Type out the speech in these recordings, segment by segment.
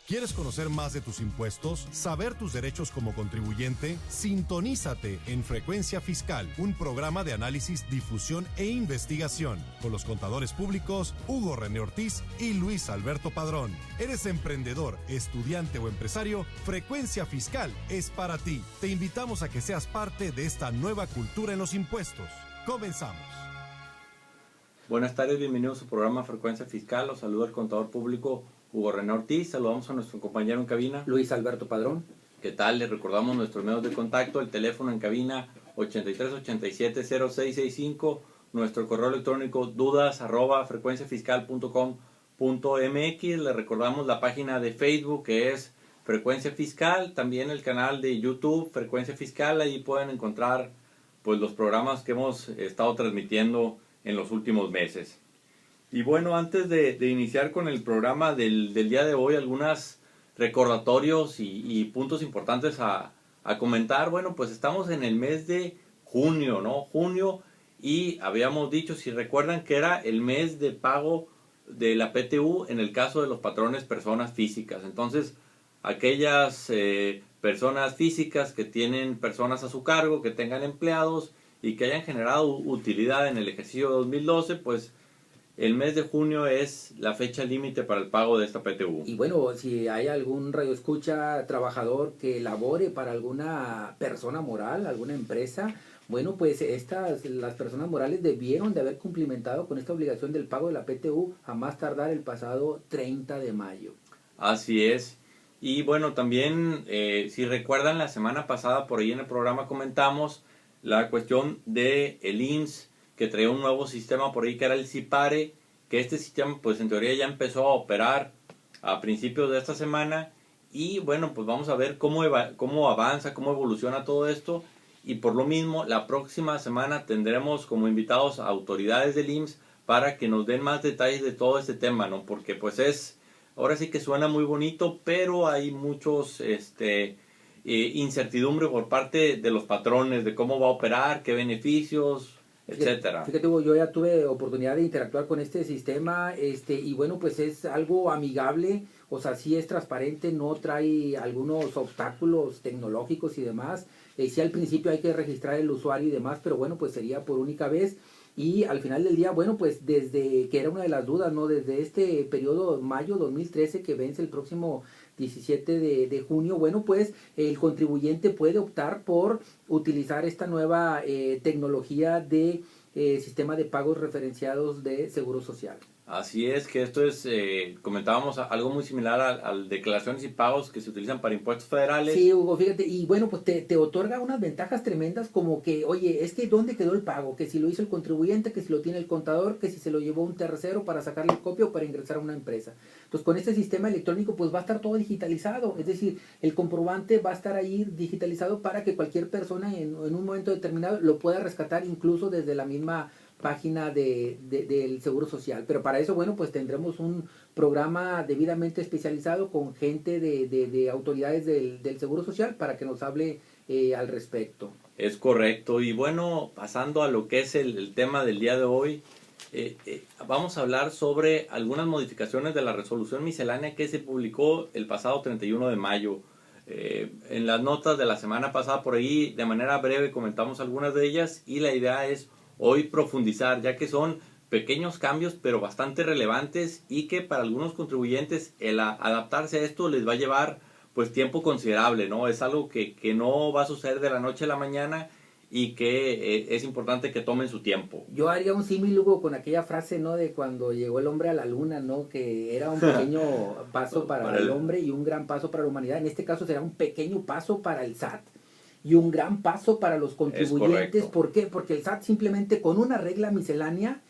¿Quieres conocer más de tus impuestos? ¿Saber tus derechos como contribuyente? Sintonízate en Frecuencia Fiscal, un programa de análisis, difusión e investigación, con los contadores públicos Hugo René Ortiz y Luis Alberto Padrón. ¿Eres emprendedor, estudiante o empresario? Frecuencia Fiscal es para ti. Te invitamos a que seas parte de esta nueva cultura en los impuestos. Comenzamos. Buenas tardes, bienvenidos a su programa Frecuencia Fiscal. Los saluda el contador público Hugo René Ortiz. Saludamos a nuestro compañero en cabina, Luis Alberto Padrón. ¿Qué tal? Les recordamos nuestros medios de contacto, el teléfono en cabina 8387-0665, nuestro correo electrónico dudas@frecuenciafiscal.com.mx. Les recordamos la página de Facebook que es Frecuencia Fiscal, también el canal de YouTube Frecuencia Fiscal. Ahí pueden encontrar pues los programas que hemos estado transmitiendo en los últimos meses. Y bueno, antes de iniciar con el programa del día de hoy, algunos recordatorios y puntos importantes a comentar. Bueno, pues estamos en el mes de junio, ¿no? Junio, y habíamos dicho, si recuerdan, que era el mes de pago de la PTU en el caso de los patrones personas físicas. Entonces, aquellas personas físicas que tienen personas a su cargo, que tengan empleados y que hayan generado utilidad en el ejercicio 2012, pues el mes de junio es la fecha límite para el pago de esta PTU. Y bueno, si hay algún radioescucha trabajador que labore para alguna persona moral, alguna empresa, bueno, pues las personas morales debieron de haber cumplimentado con esta obligación del pago de la PTU a más tardar el pasado 30 de mayo. Así es. Y bueno, también, si recuerdan, la semana pasada por ahí en el programa comentamos la cuestión de el IMSS, que traía un nuevo sistema por ahí que era el CIPARE, que este sistema pues en teoría ya empezó a operar a principios de esta semana. Y bueno, pues vamos a ver cómo avanza, cómo evoluciona todo esto. Y por lo mismo, la próxima semana tendremos como invitados a autoridades del IMSS para que nos den más detalles de todo este tema, ¿no? Porque pues ahora sí que suena muy bonito, pero hay muchos incertidumbre por parte de los patrones de cómo va a operar, qué beneficios, etcétera. Fíjate, Hugo, yo ya tuve oportunidad de interactuar con este sistema, y bueno, pues es algo amigable, o sea, sí es transparente, no trae algunos obstáculos tecnológicos y demás. Sí, al principio hay que registrar el usuario y demás, pero bueno, pues sería por única vez. Y al final del día, bueno, pues desde que era una de las dudas, ¿no? Desde este periodo mayo 2013 que vence el próximo 17 de junio, bueno, pues el contribuyente puede optar por utilizar esta nueva tecnología de sistema de pagos referenciados de Seguro Social. Así es, que esto es, comentábamos algo muy similar a declaraciones y pagos que se utilizan para impuestos federales. Sí, Hugo, fíjate, y bueno, pues te otorga unas ventajas tremendas como que, oye, es que ¿dónde quedó el pago? Que si lo hizo el contribuyente, que si lo tiene el contador, que si se lo llevó un tercero para sacarle el copia o para ingresar a una empresa. Entonces, con este sistema electrónico, pues va a estar todo digitalizado, es decir, el comprobante va a estar ahí digitalizado para que cualquier persona en un momento determinado lo pueda rescatar incluso desde la misma página del Seguro Social. Pero para eso, bueno, pues tendremos un programa debidamente especializado con gente de autoridades del Seguro Social para que nos hable al respecto. Es correcto. Y bueno, pasando a lo que es el tema del día de hoy, vamos a hablar sobre algunas modificaciones de la resolución miscelánea que se publicó el pasado 31 de mayo. En las notas de la semana pasada por ahí, de manera breve, comentamos algunas de ellas y la idea es hoy profundizar, ya que son pequeños cambios pero bastante relevantes y que para algunos contribuyentes el adaptarse a esto les va a llevar pues tiempo considerable, ¿no? Es algo que no va a suceder de la noche a la mañana y que es importante que tomen su tiempo. Yo haría un símil, Hugo, con aquella frase, ¿no? De cuando llegó el hombre a la luna, ¿no? Que era un pequeño paso para el hombre y un gran paso para la humanidad. En este caso será un pequeño paso para el SAT. Y un gran paso para los contribuyentes. ¿Por qué? Porque el SAT simplemente con una regla miscelánea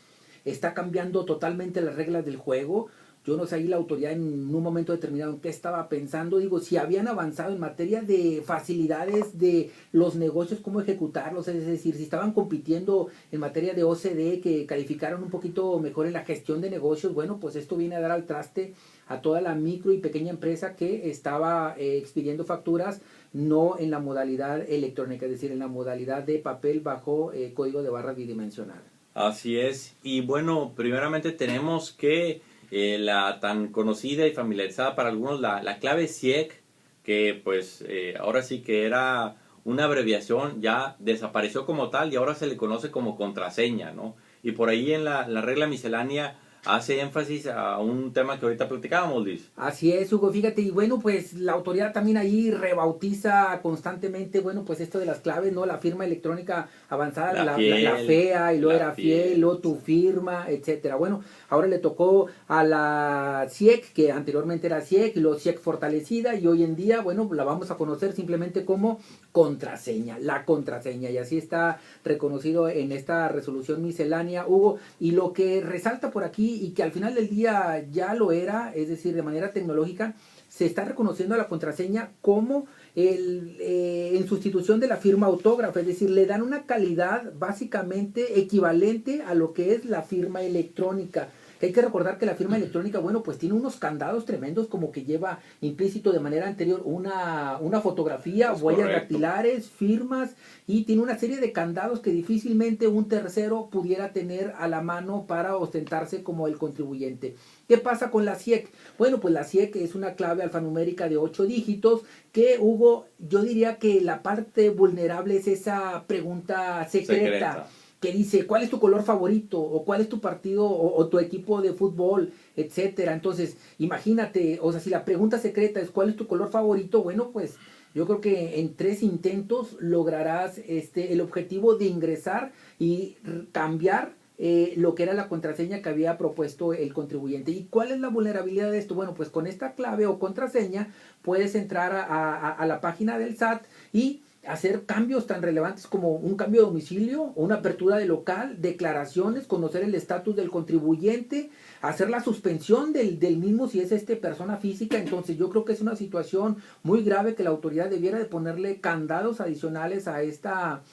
está cambiando totalmente las reglas del juego. Yo no sé ahí la autoridad en un momento determinado en qué estaba pensando. Digo, si habían avanzado en materia de facilidades de los negocios, cómo ejecutarlos, es decir, si estaban compitiendo en materia de OCDE, que calificaron un poquito mejor en la gestión de negocios, bueno, pues esto viene a dar al traste a toda la micro y pequeña empresa que estaba expidiendo facturas no en la modalidad electrónica, es decir, en la modalidad de papel bajo código de barra bidimensional. Así es. Y bueno, primeramente tenemos que la tan conocida y familiarizada para algunos, la clave CIEC, que pues ahora sí que era una abreviación, ya desapareció como tal y ahora se le conoce como contraseña, ¿no? Y por ahí en la regla miscelánea hace énfasis a un tema que ahorita platicábamos, Luis. Así es, Hugo, fíjate, y bueno, pues la autoridad también ahí rebautiza constantemente, bueno, pues esto de las claves, ¿no? La firma electrónica avanzada, la FEA, y luego era fiel, luego tu firma, etcétera. Bueno, ahora le tocó a la CIEC, que anteriormente era CIEC, y luego CIEC fortalecida, y hoy en día, bueno, la vamos a conocer simplemente como contraseña, la contraseña, y así está reconocido en esta resolución miscelánea, Hugo, y lo que resalta por aquí, y que al final del día ya lo era, es decir, de manera tecnológica, se está reconociendo a la contraseña como en sustitución de la firma autógrafa, es decir, le dan una calidad básicamente equivalente a lo que es la firma electrónica. Hay que recordar que la firma electrónica, bueno, pues tiene unos candados tremendos, como que lleva implícito de manera anterior una fotografía, huellas dactilares, firmas, y tiene una serie de candados que difícilmente un tercero pudiera tener a la mano para ostentarse como el contribuyente. ¿Qué pasa con la CIEC? Bueno, pues la CIEC es una clave alfanumérica de 8 dígitos que, Hugo, yo diría que la parte vulnerable es esa pregunta secreta. Que dice, ¿cuál es tu color favorito? O ¿cuál es tu partido o tu equipo de fútbol? Etcétera. Entonces, imagínate, o sea, si la pregunta secreta es ¿cuál es tu color favorito? Bueno, pues yo creo que en 3 intentos lograrás el objetivo de ingresar y cambiar lo que era la contraseña que había propuesto el contribuyente. ¿Y cuál es la vulnerabilidad de esto? Bueno, pues con esta clave o contraseña puedes entrar a la página del SAT y hacer cambios tan relevantes como un cambio de domicilio, una apertura de local, declaraciones, conocer el estatus del contribuyente, hacer la suspensión del mismo si es persona física. Entonces yo creo que es una situación muy grave que la autoridad debiera de ponerle candados adicionales a esta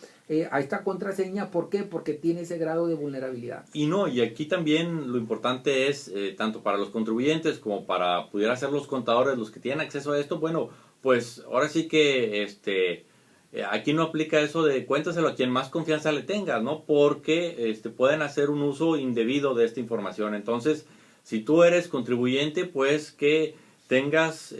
contraseña. ¿Por qué? Porque tiene ese grado de vulnerabilidad. Y aquí también lo importante es, tanto para los contribuyentes como para pudiera ser los contadores, los que tienen acceso a esto, bueno, pues ahora sí que aquí no aplica eso de cuéntaselo a quien más confianza le tengas, ¿no? Porque pueden hacer un uso indebido de esta información. Entonces, si tú eres contribuyente, pues que tengas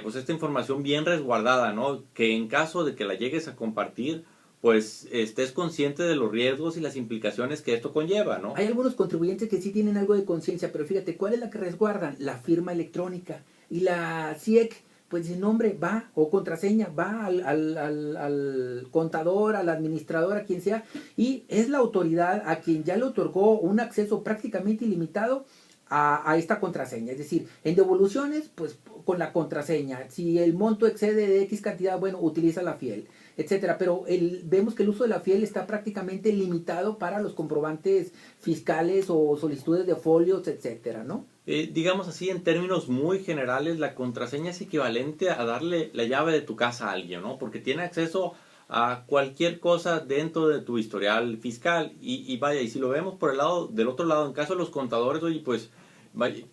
pues esta información bien resguardada, ¿no? Que en caso de que la llegues a compartir, pues estés consciente de los riesgos y las implicaciones que esto conlleva, ¿no? Hay algunos contribuyentes que sí tienen algo de conciencia, pero fíjate, ¿cuál es la que resguardan? La firma electrónica. Y la CIEC, pues el nombre va, o contraseña, va al contador, al administrador, a quien sea, y es la autoridad a quien ya le otorgó un acceso prácticamente ilimitado a esta contraseña. Es decir, en devoluciones, pues con la contraseña. Si el monto excede de X cantidad, bueno, utiliza la fiel, etcétera. Pero vemos que el uso de la fiel está prácticamente limitado para los comprobantes fiscales o solicitudes de folios, etcétera, ¿no? Digamos así, en términos muy generales, la contraseña es equivalente a darle la llave de tu casa a alguien, ¿no? Porque tiene acceso a cualquier cosa dentro de tu historial fiscal. Y vaya, y si lo vemos por del otro lado, en caso de los contadores, oye, pues vaya,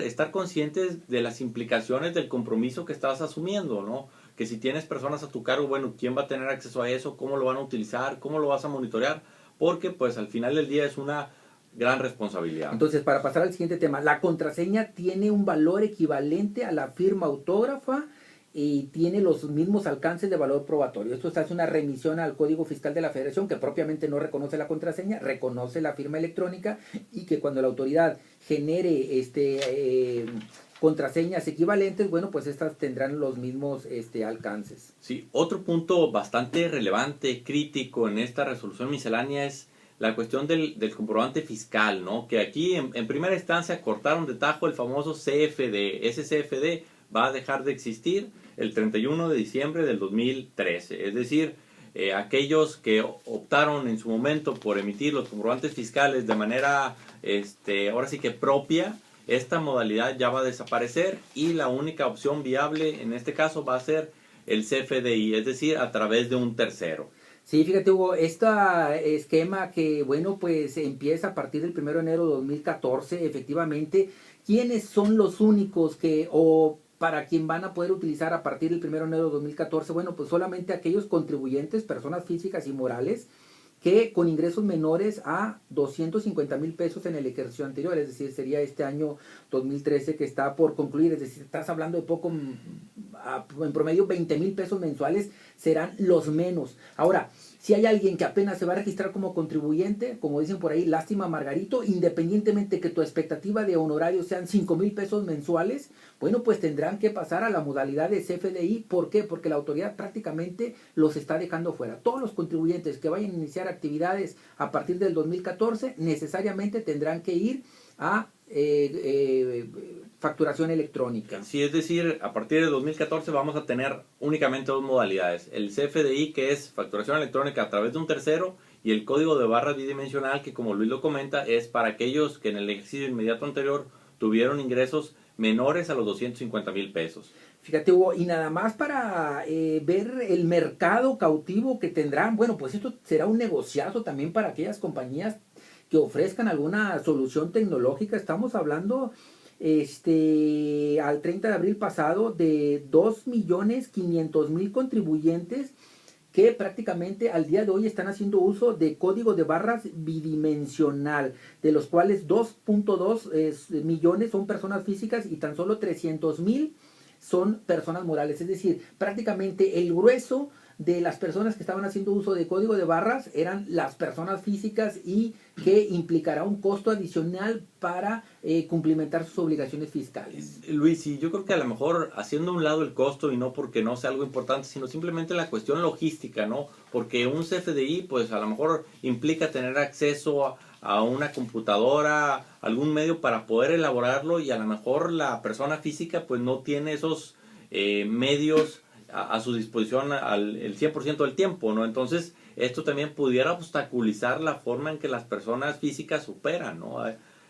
estar conscientes de las implicaciones del compromiso que estás asumiendo, ¿no? Que si tienes personas a tu cargo, bueno, ¿quién va a tener acceso a eso? ¿Cómo lo van a utilizar? ¿Cómo lo vas a monitorear? Porque pues al final del día es una gran responsabilidad. Entonces, para pasar al siguiente tema, la contraseña tiene un valor equivalente a la firma autógrafa y tiene los mismos alcances de valor probatorio. Esto hace una remisión al Código Fiscal de la Federación, que propiamente no reconoce la contraseña, reconoce la firma electrónica, y que cuando la autoridad genere contraseñas equivalentes, bueno, pues estas tendrán los mismos alcances. Sí, otro punto bastante relevante, crítico en esta resolución miscelánea es la cuestión del comprobante fiscal, ¿no? Que aquí en primera instancia cortaron de tajo el famoso CFD. Ese CFD va a dejar de existir el 31 de diciembre del 2013. Es decir, aquellos que optaron en su momento por emitir los comprobantes fiscales de manera, ahora sí que propia, esta modalidad ya va a desaparecer y la única opción viable en este caso va a ser el CFDI, es decir, a través de un tercero. Sí, fíjate, Hugo, este esquema que, bueno, pues empieza a partir del 1 de enero de 2014, efectivamente, ¿quiénes son los únicos o para quien van a poder utilizar a partir del 1 de enero de 2014? Bueno, pues solamente aquellos contribuyentes, personas físicas y morales, que con ingresos menores a 250 mil pesos en el ejercicio anterior, es decir, sería este año 2013 que está por concluir, es decir, estás hablando de poco, en promedio 20 mil pesos mensuales serán los menos. Ahora, si hay alguien que apenas se va a registrar como contribuyente, como dicen por ahí, lástima Margarito, independientemente que tu expectativa de honorarios sean 5 mil pesos mensuales, bueno, pues tendrán que pasar a la modalidad de CFDI. ¿Por qué? Porque la autoridad prácticamente los está dejando fuera. Todos los contribuyentes que vayan a iniciar actividades a partir del 2014 necesariamente tendrán que ir a facturación electrónica. Sí, es decir, a partir del 2014 vamos a tener únicamente dos modalidades. El CFDI, que es facturación electrónica a través de un tercero, y el código de barras bidimensional, que como Luis lo comenta, es para aquellos que en el ejercicio inmediato anterior tuvieron ingresos menores a los 250 mil pesos. Fíjate, Hugo, y nada más para ver el mercado cautivo que tendrán, bueno, pues esto será un negociazo también para aquellas compañías que ofrezcan alguna solución tecnológica. Estamos hablando al 30 de abril pasado de 2.500.000 contribuyentes que prácticamente al día de hoy están haciendo uso de código de barras bidimensional, de los cuales 2.2 millones son personas físicas y tan solo 300.000 son personas morales. Es decir, prácticamente el grueso de las personas que estaban haciendo uso de código de barras eran las personas físicas, y que implicará un costo adicional para cumplimentar sus obligaciones fiscales. Luis, y yo creo que a lo mejor haciendo a un lado el costo, y no porque no sea algo importante, sino simplemente la cuestión logística, ¿no? Porque un CFDI pues a lo mejor implica tener acceso a una computadora, algún medio para poder elaborarlo, y a lo mejor la persona física pues no tiene esos medios a su disposición el 100% del tiempo, ¿no? Entonces, esto también pudiera obstaculizar la forma en que las personas físicas operan, ¿no?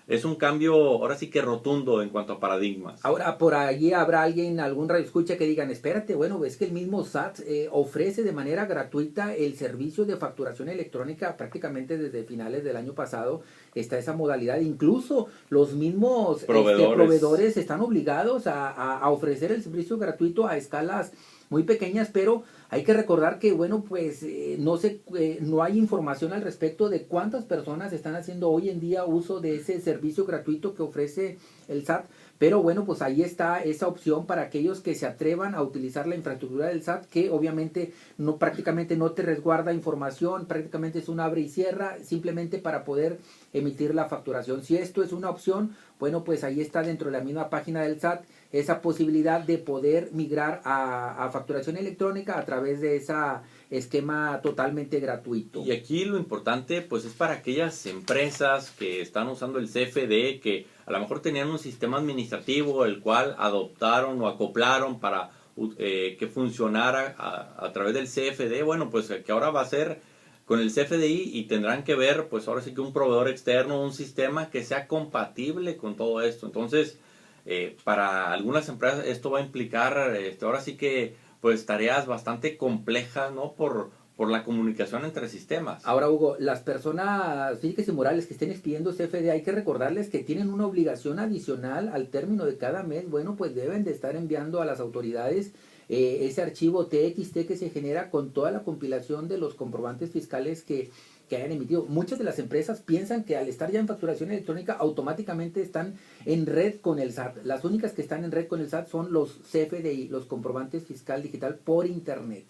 Es un cambio, ahora sí que rotundo en cuanto a paradigmas. Ahora, por allí habrá alguien, algún radioescucha que digan, espérate, bueno, es que el mismo SAT ofrece de manera gratuita el servicio de facturación electrónica prácticamente desde finales del año pasado. Está esa modalidad, incluso los mismos proveedores están obligados a ofrecer el servicio gratuito a escalas muy pequeñas, pero hay que recordar que, bueno, pues no hay información al respecto de cuántas personas están haciendo hoy en día uso de ese servicio gratuito que ofrece el SAT, pero bueno, pues ahí está esa opción para aquellos que se atrevan a utilizar la infraestructura del SAT, que obviamente prácticamente no te resguarda información, prácticamente es un abre y cierra, simplemente para poder emitir la facturación. Si esto es una opción, bueno, pues ahí está dentro de la misma página del SAT esa posibilidad de poder migrar a facturación electrónica a través de ese esquema totalmente gratuito. Y aquí lo importante pues es para aquellas empresas que están usando el CFD, que a lo mejor tenían un sistema administrativo el cual adoptaron o acoplaron para que funcionara a través del CFD. Bueno, pues que ahora va a ser con el CFDI, y tendrán que ver pues ahora sí que un proveedor externo, un sistema que sea compatible con todo esto. Entonces, para algunas empresas esto va a implicar ahora sí que pues tareas bastante complejas, ¿no? Por la comunicación entre sistemas. Ahora, Hugo, las personas físicas y morales que estén expidiendo CFD, hay que recordarles que tienen una obligación adicional al término de cada mes. Bueno, pues deben de estar enviando a las autoridades ese archivo TXT que se genera con toda la compilación de los comprobantes fiscales que hayan emitido. Muchas de las empresas piensan que al estar ya en facturación electrónica automáticamente están en red con el SAT. Las únicas que están en red con el SAT son los CFDI, los comprobantes fiscal digital por internet.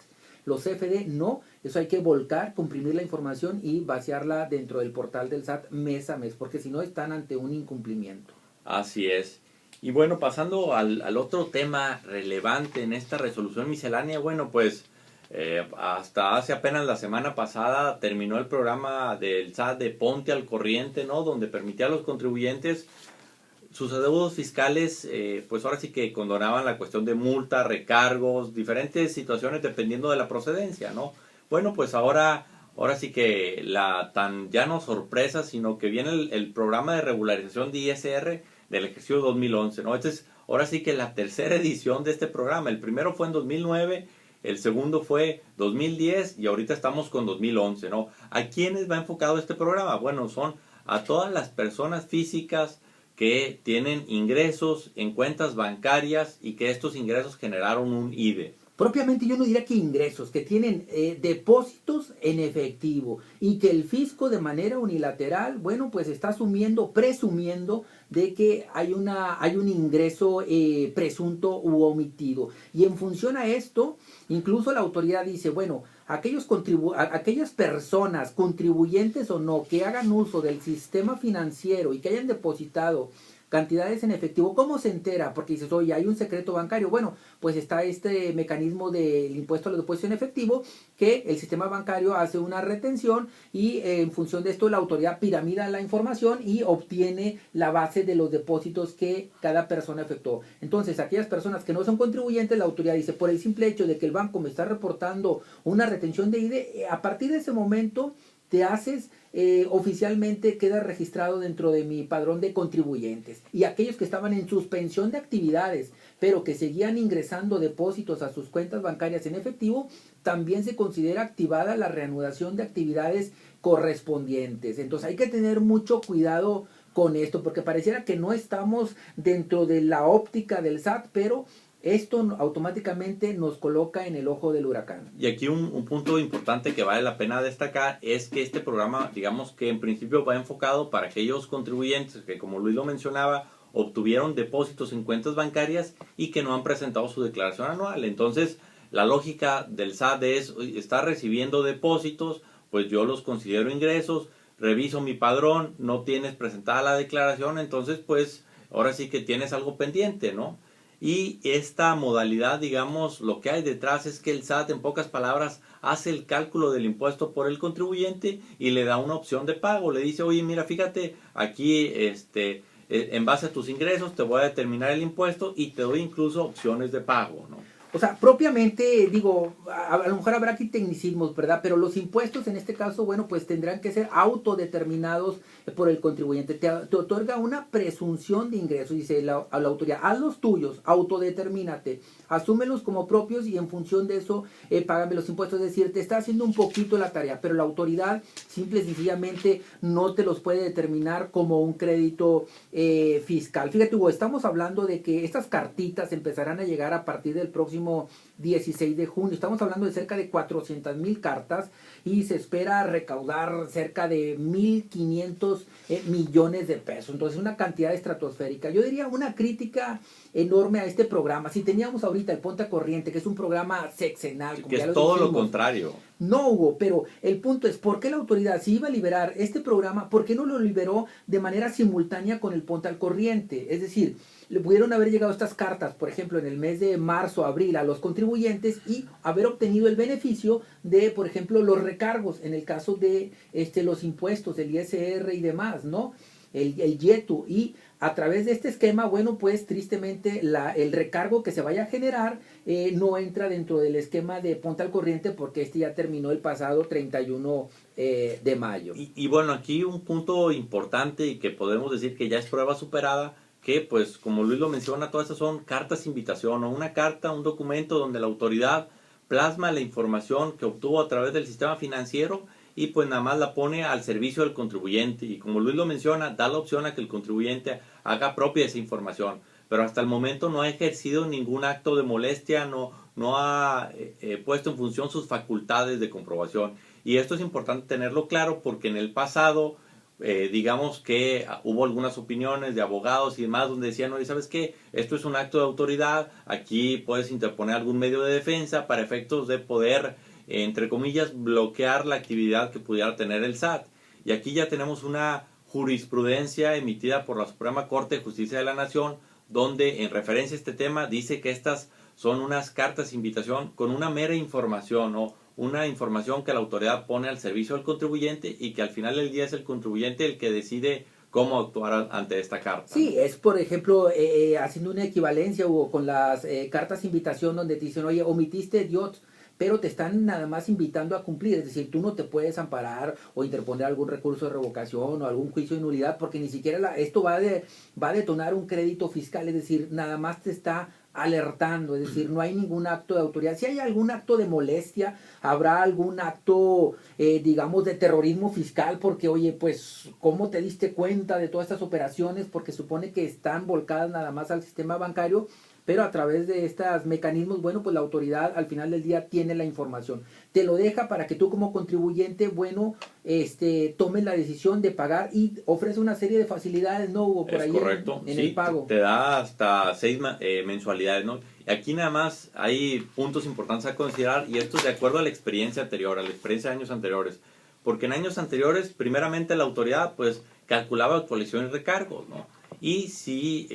Los CFD no, eso hay que volcar, comprimir la información y vaciarla dentro del portal del SAT mes a mes, porque si no están ante un incumplimiento. Así es. Y bueno, pasando al otro tema relevante en esta resolución miscelánea, bueno, pues hasta hace apenas la semana pasada terminó el programa del SAT de Ponte al Corriente, ¿no? Donde permitía a los contribuyentes sus adeudos fiscales, pues ahora sí que condonaban la cuestión de multa, recargos, diferentes situaciones dependiendo de la procedencia, ¿no? Bueno, pues ahora sí que ya no sorpresa, sino que viene el programa de regularización de ISR del ejercicio 2011, ¿no? Esta es ahora sí que la tercera edición de este programa. El primero fue en 2009, el segundo fue 2010 y ahorita estamos con 2011, ¿no? ¿A quiénes va enfocado este programa? Bueno, son a todas las personas físicas que tienen ingresos en cuentas bancarias y que estos ingresos generaron un IDE. propiamente yo no diría que ingresos, que tienen depósitos en efectivo y que el fisco de manera unilateral, bueno, pues está presumiendo de que hay un ingreso presunto u omitido. Y en función a esto, incluso la autoridad dice, bueno, aquellas personas, contribuyentes o no, que hagan uso del sistema financiero y que hayan depositado cantidades en efectivo, ¿cómo se entera? Porque dices, oye, hay un secreto bancario. Bueno, pues está este mecanismo del impuesto a los depósitos en efectivo, que el sistema bancario hace una retención y en función de esto la autoridad piramida la información y obtiene la base de los depósitos que cada persona efectuó. Entonces, aquellas personas que no son contribuyentes, la autoridad dice, por el simple hecho de que el banco me está reportando una retención de IDE, a partir de ese momento te haces oficialmente, queda registrado dentro de mi padrón de contribuyentes. Y aquellos que estaban en suspensión de actividades, pero que seguían ingresando depósitos a sus cuentas bancarias en efectivo, también se considera activada la reanudación de actividades correspondientes. Entonces hay que tener mucho cuidado con esto, porque pareciera que no estamos dentro de la óptica del SAT, pero esto automáticamente nos coloca en el ojo del huracán. Y aquí un punto importante que vale la pena destacar es que este programa, digamos que en principio va enfocado para aquellos contribuyentes que, como Luis lo mencionaba, obtuvieron depósitos en cuentas bancarias y que no han presentado su declaración anual. Entonces, la lógica del SAT es, está recibiendo depósitos, pues yo los considero ingresos, reviso mi padrón, no tienes presentada la declaración, entonces pues ahora sí que tienes algo pendiente, ¿no? Y esta modalidad, digamos, lo que hay detrás es que el SAT, en pocas palabras, hace el cálculo del impuesto por el contribuyente y le da una opción de pago. Le dice, oye, mira, fíjate, aquí en base a tus ingresos te voy a determinar el impuesto y te doy incluso opciones de pago, ¿no? O sea, propiamente, digo, a lo mejor habrá aquí tecnicismos, ¿verdad? Pero los impuestos en este caso, bueno, pues tendrán que ser autodeterminados por el contribuyente. Te otorga una presunción de ingresos, dice a la autoridad, haz los tuyos, autodetermínate, asúmelos como propios y en función de eso, págame los impuestos. Es decir, te está haciendo un poquito la tarea, pero la autoridad simple y sencillamente no te los puede determinar como un crédito fiscal. Fíjate, Hugo, estamos hablando de que estas cartitas empezarán a llegar a partir del próximo 16 de junio. Estamos hablando de cerca de 400,000 cartas y se espera recaudar cerca de 1,500 millones de pesos. Entonces, una cantidad estratosférica. Yo diría una crítica enorme a este programa. Si teníamos ahorita el Ponte a Corriente, que es un programa sexenal, que es todo lo contrario. No, Hugo, pero el punto es, ¿por qué la autoridad, si iba a liberar este programa, por qué no lo liberó de manera simultánea con el Ponte al Corriente? Es decir, le pudieron haber llegado estas cartas, por ejemplo, en el mes de marzo, abril, a los contribuyentes y haber obtenido el beneficio de, por ejemplo, los recargos, en el caso de los impuestos, el ISR y demás, ¿no? El YETU, y a través de este esquema, bueno, pues tristemente el recargo que se vaya a generar no entra dentro del esquema de Ponte al Corriente porque ya terminó el pasado 31 de mayo. Y bueno, aquí un punto importante y que podemos decir que ya es prueba superada, que pues como Luis lo menciona, todas estas son cartas invitación o una carta, un documento donde la autoridad plasma la información que obtuvo a través del sistema financiero y pues nada más la pone al servicio del contribuyente y como Luis lo menciona, da la opción a que el contribuyente haga propia esa información, pero hasta el momento no ha ejercido ningún acto de molestia, no ha puesto en función sus facultades de comprobación y esto es importante tenerlo claro porque en el pasado digamos que hubo algunas opiniones de abogados y demás donde decían, oye, ¿sabes qué? Esto es un acto de autoridad, aquí puedes interponer algún medio de defensa para efectos de poder, entre comillas, bloquear la actividad que pudiera tener el SAT. Y aquí ya tenemos una jurisprudencia emitida por la Suprema Corte de Justicia de la Nación, donde en referencia a este tema dice que estas son unas cartas de invitación con una mera información o una información que la autoridad pone al servicio del contribuyente y que al final del día es el contribuyente el que decide cómo actuar ante esta carta. Sí, es por ejemplo haciendo una equivalencia Hugo, con las cartas de invitación donde te dicen, oye, omitiste DIOT, pero te están nada más invitando a cumplir, es decir, tú no te puedes amparar o interponer algún recurso de revocación o algún juicio de nulidad porque ni siquiera esto va a detonar un crédito fiscal, es decir, nada más te está alertando, es decir, no hay ningún acto de autoridad. Si hay algún acto de molestia, habrá algún acto, digamos, de terrorismo fiscal, porque, oye, pues, ¿cómo te diste cuenta de todas estas operaciones? Porque supone que están volcadas nada más al sistema bancario, pero a través de estos mecanismos, bueno, pues la autoridad al final del día tiene la información. Te lo deja para que tú como contribuyente, bueno, tomes la decisión de pagar y ofrece una serie de facilidades, ¿no, Hugo? Por Es ahí correcto. en Sí, el pago. te da hasta 6 mensualidades, ¿no? Aquí nada más hay puntos importantes a considerar y esto es de acuerdo a la experiencia anterior, a la experiencia de años anteriores. Porque en años anteriores, primeramente la autoridad pues calculaba actualizaciones y recargos, ¿no? Y si,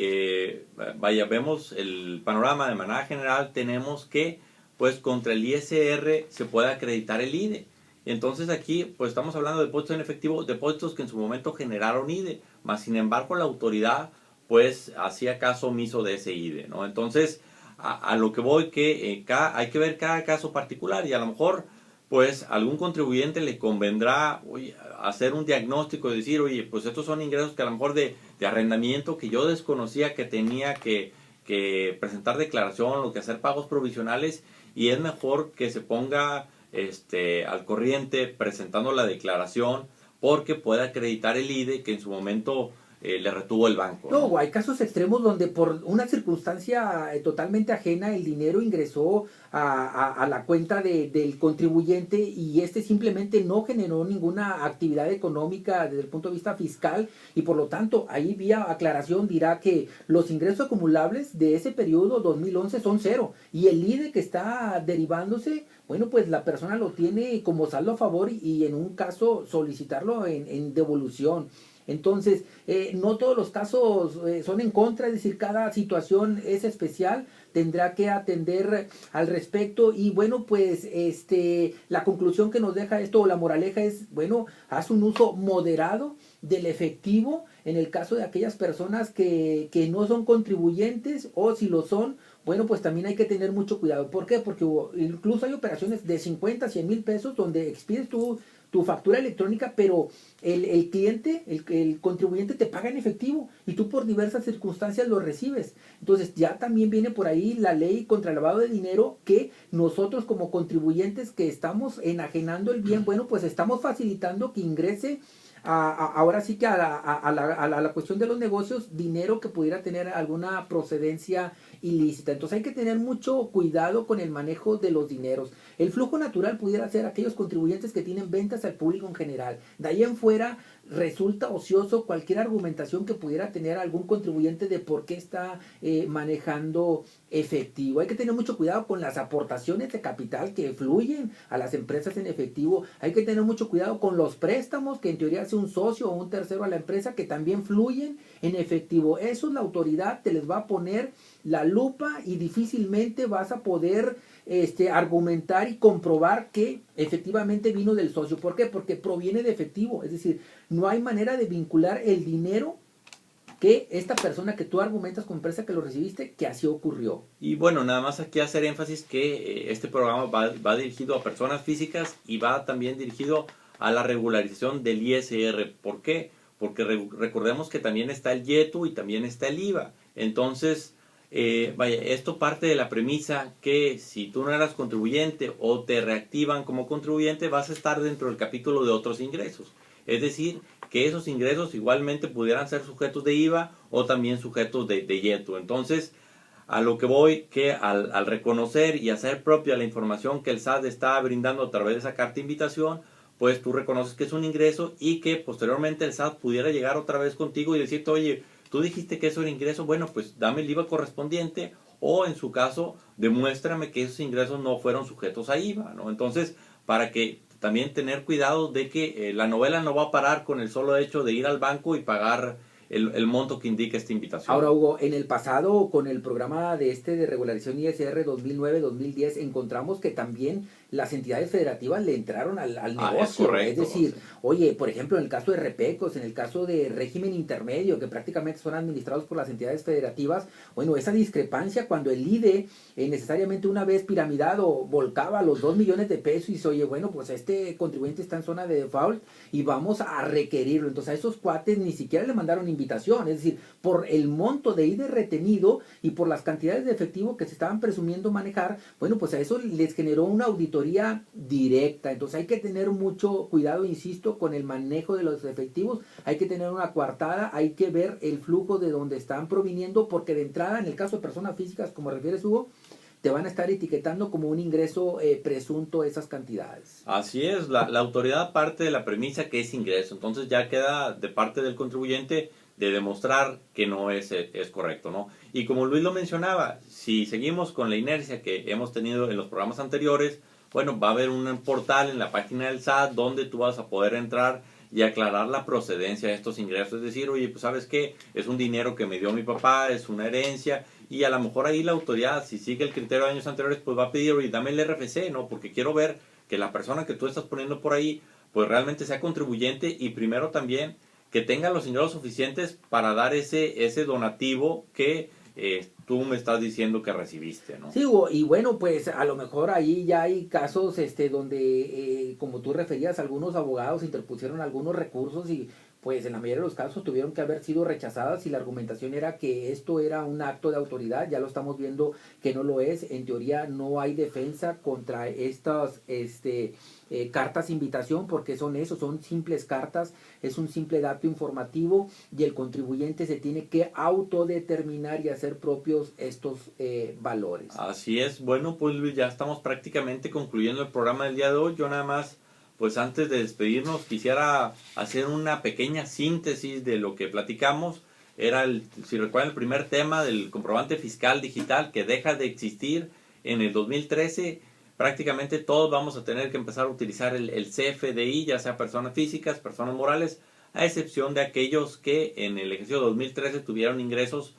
vemos el panorama de manera general, tenemos que pues contra el ISR se puede acreditar el IDE. Entonces aquí pues estamos hablando de depósitos en efectivo, depósitos que en su momento generaron IDE, más sin embargo la autoridad pues hacía caso omiso de ese IDE, ¿no? Entonces a lo que voy que hay que ver cada caso particular y a lo mejor pues algún contribuyente le convendrá hacer un diagnóstico y decir, oye, pues estos son ingresos que a lo mejor de arrendamiento que yo desconocía que tenía que presentar declaración o que hacer pagos provisionales y es mejor que se ponga al corriente presentando la declaración porque puede acreditar el IDE que en su momento le retuvo el banco. No, hay casos extremos donde por una circunstancia totalmente ajena el dinero ingresó a la cuenta del contribuyente y simplemente no generó ninguna actividad económica desde el punto de vista fiscal y por lo tanto ahí vía aclaración dirá que los ingresos acumulables de ese periodo 2011 son cero y el IDE que está derivándose, bueno, pues la persona lo tiene como saldo a favor y en un caso solicitarlo en devolución. Entonces, no todos los casos son en contra, es decir, cada situación es especial, tendrá que atender al respecto y bueno, pues la conclusión que nos deja esto o la moraleja es, bueno, haz un uso moderado del efectivo en el caso de aquellas personas que no son contribuyentes o si lo son, bueno, pues también hay que tener mucho cuidado. ¿Por qué? Porque incluso hay operaciones de 50, 100 mil pesos donde expides tu factura electrónica, pero el cliente, el contribuyente te paga en efectivo y tú por diversas circunstancias lo recibes. Entonces ya también viene por ahí la ley contra el lavado de dinero que nosotros como contribuyentes que estamos enajenando el bien, bueno, pues estamos facilitando que ingrese ahora sí que a la cuestión de los negocios dinero que pudiera tener alguna procedencia ilícita. Entonces hay que tener mucho cuidado con el manejo de los dineros. El flujo natural pudiera ser aquellos contribuyentes que tienen ventas al público en general. De ahí en fuera resulta ocioso cualquier argumentación que pudiera tener algún contribuyente de por qué está manejando efectivo. Hay que tener mucho cuidado con las aportaciones de capital que fluyen a las empresas en efectivo. Hay que tener mucho cuidado con los préstamos que en teoría hace un socio o un tercero a la empresa que también fluyen en efectivo. Eso la autoridad te les va a poner la lupa y difícilmente vas a poder argumentar y comprobar que efectivamente vino del socio. ¿Por qué? Porque proviene de efectivo. Es decir, no hay manera de vincular el dinero que esta persona que tú argumentas como empresa que lo recibiste, que así ocurrió. Y bueno, nada más aquí hacer énfasis que este programa va dirigido a personas físicas y va también dirigido a la regularización del ISR. ¿Por qué? Porque recordemos que también está el YETU y también está el IVA. Entonces, esto parte de la premisa que si tú no eras contribuyente o te reactivan como contribuyente, vas a estar dentro del capítulo de otros ingresos. Es decir, que esos ingresos igualmente pudieran ser sujetos de IVA o también sujetos de YETU. Entonces, a lo que voy, que al reconocer y hacer propia la información que el SAT está brindando a través de esa carta de invitación, pues tú reconoces que es un ingreso y que posteriormente el SAT pudiera llegar otra vez contigo y decirte, oye, tú dijiste que eso era ingreso, bueno, pues dame el IVA correspondiente o en su caso, demuéstrame que esos ingresos no fueron sujetos a IVA, ¿no? Entonces, para que también tener cuidado de que la novela no va a parar con el solo hecho de ir al banco y pagar el monto que indica esta invitación. Ahora, Hugo, en el pasado, con el programa de regularización ISR 2009-2010, encontramos que también las entidades federativas le entraron al negocio. Es correcto, es decir, oye, por ejemplo, en el caso de Repecos, en el caso de régimen intermedio, que prácticamente son administrados por las entidades federativas, bueno, esa discrepancia cuando el IDE necesariamente una vez piramidado volcaba los 2 millones de pesos y dice, oye, bueno, pues este contribuyente está en zona de default y vamos a requerirlo. Entonces a esos cuates ni siquiera le mandaron invitación, es decir, por el monto de IDE retenido y por las cantidades de efectivo que se estaban presumiendo manejar, bueno, pues a eso les generó una auditoría directa. Entonces hay que tener mucho cuidado, insisto, con el manejo de los efectivos, hay que tener una coartada, hay que ver el flujo de donde están proviniendo, porque de entrada, en el caso de personas físicas, como refieres, Hugo, te van a estar etiquetando como un ingreso presunto esas cantidades. Así es, la autoridad parte de la premisa que es ingreso, entonces ya queda de parte del contribuyente de demostrar que no es correcto, ¿no? Y como Luis lo mencionaba, si seguimos con la inercia que hemos tenido en los programas anteriores, bueno, va a haber un portal en la página del SAT donde tú vas a poder entrar y aclarar la procedencia de estos ingresos, es decir, oye, pues sabes qué, es un dinero que me dio mi papá, es una herencia, y a lo mejor ahí la autoridad, si sigue el criterio de años anteriores, pues va a pedir, oye, dame el RFC, ¿no? Porque quiero ver que la persona que tú estás poniendo por ahí, pues realmente sea contribuyente, y primero también que tenga los ingresos suficientes para dar ese donativo que tú me estás diciendo que recibiste, ¿no? Sí, y bueno, pues a lo mejor ahí ya hay casos donde, como tú referías, algunos abogados interpusieron algunos recursos y pues en la mayoría de los casos tuvieron que haber sido rechazadas y la argumentación era que esto era un acto de autoridad. Ya lo estamos viendo que no lo es. En teoría no hay defensa contra estas cartas invitación, porque son simples cartas, es un simple dato informativo y el contribuyente se tiene que autodeterminar y hacer propios estos valores. Así es. Bueno, pues Luis, ya estamos prácticamente concluyendo el programa del día de hoy. Yo nada más, pues antes de despedirnos, quisiera hacer una pequeña síntesis de lo que platicamos. Era, si recuerdan, el primer tema del comprobante fiscal digital que deja de existir en el 2013. Prácticamente todos vamos a tener que empezar a utilizar el CFDI, ya sea personas físicas, personas morales, a excepción de aquellos que en el ejercicio 2013 tuvieron ingresos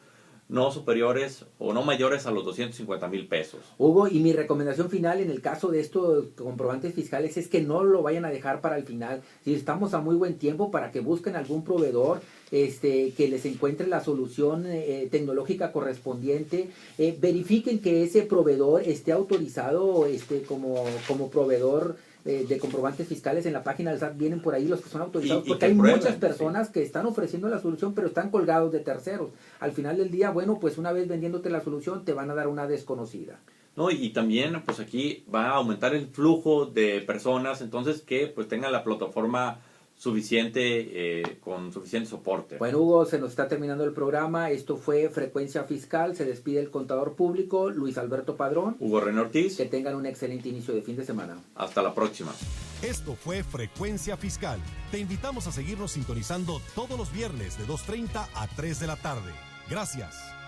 no superiores o no mayores a los 250,000 pesos. Hugo, y mi recomendación final en el caso de estos comprobantes fiscales es que no lo vayan a dejar para el final. Si estamos a muy buen tiempo para que busquen algún proveedor que les encuentre la solución tecnológica correspondiente, verifiquen que ese proveedor esté autorizado como proveedor de comprobantes fiscales. En la página del SAT vienen por ahí los que son autorizados, porque hay muchas personas que están ofreciendo la solución pero están colgados de terceros. Al final del día, bueno, pues una vez vendiéndote la solución te van a dar una desconocida. No, y también pues aquí va a aumentar el flujo de personas, entonces que pues tengan la plataforma suficiente, con suficiente soporte. Bueno, Hugo, se nos está terminando el programa. Esto fue Frecuencia Fiscal. Se despide el contador público Luis Alberto Padrón. Hugo René Ortiz. Que tengan un excelente inicio de fin de semana. Hasta la próxima. Esto fue Frecuencia Fiscal. Te invitamos a seguirnos sintonizando todos los viernes de 2:30 a 3 de la tarde. Gracias.